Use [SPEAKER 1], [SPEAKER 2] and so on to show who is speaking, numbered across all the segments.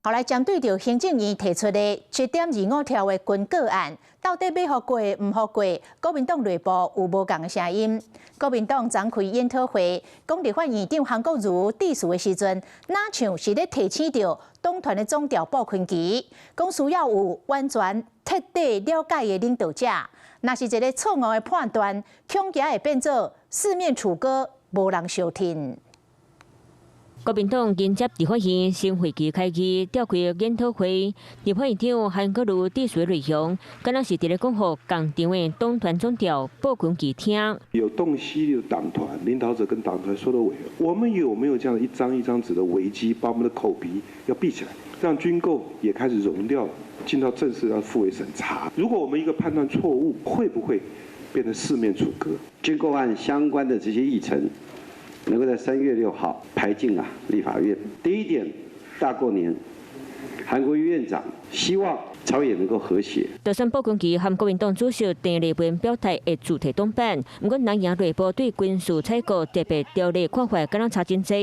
[SPEAKER 1] 后来针对着行政院提出的7.25条的军购案，到底要互过唔互过？国民党内部有无共声音？国民党展开研讨会，讲立法院长韩国瑜致辞的时阵，哪像是咧提醒着党团的总调鲍昆萁，讲需要有完全彻底了解的领导者。若是一个错误的判断，恐惊会变做四面楚歌，无人相听。
[SPEAKER 2] 国民党迎接立法院新会期开议，召开研讨会。立法院长韩国瑜致辞内容，敢若是伫咧讲互共场的党团总调鲍昆萁听。
[SPEAKER 3] 有洞悉的党团领导者跟党团所有的委员，我们有没有这样一张一张纸的危机，把我们的口鼻要闭起来，让军购也开始融掉，进到正式要复委审查。如果我们一个判断错误，会不会变成四面楚歌？
[SPEAKER 4] 军购案相关的这些议程，能够在3月6号排进立法院。第一点，大过年，韩国瑜院长希望朝野能够和谐。
[SPEAKER 2] 就算鲍昆萁和国民党主席郑丽文表态的主题党版，不过南营内部对军事采购特别条例看法敢若差真多。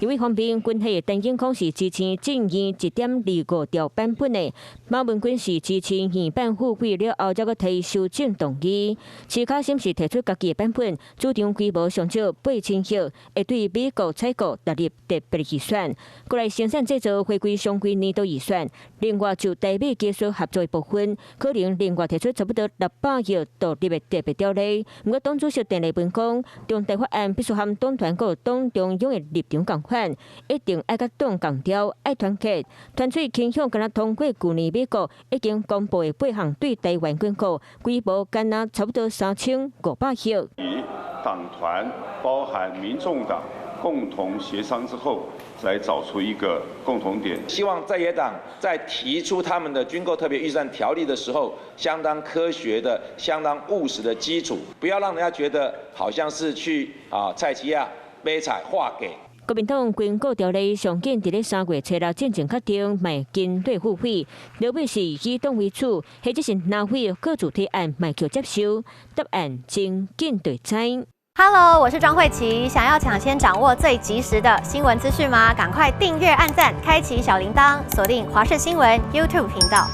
[SPEAKER 2] 另一方面，军系陈景匡是支持正院1.25条版本的，马文君是支持原版复规了后，才个提修正动议。徐巧芯是提出家己的版本，主张规模上少8000亿，会对美国采购纳入特别预算，过来生产制造回归上规年度预算。另外，就台美技术合作的部分，可能另外提出差不多600亿独立的特别条例。不过，党主席郑丽文讲，重大法案必须和党团和党中央的立场共款，一定爱甲党共调，爱团结。团队倾向敢若通过去年美国已经公布的8项对台湾军购，规模敢若差不多3500亿。
[SPEAKER 5] 以党团包含民众党共同协商之后，来找出一个共同点。
[SPEAKER 6] 希望在野党在提出他们的军购特别预算条例的时候，相当科学的、相当务实的基础，不要让人家觉得好像是去蔡奇亚买菜划给。
[SPEAKER 2] 国民党军购条例上紧伫咧3月初6进前确定卖军队付费，刘备是以党为主，或者是拿回各主提案卖叫接受，答案真紧对知。
[SPEAKER 7] Hello， 我是庄慧琪。想要抢先掌握最及时的新闻资讯吗？赶快订阅、按赞、开启小铃铛，锁定华视新闻 YouTube 频道。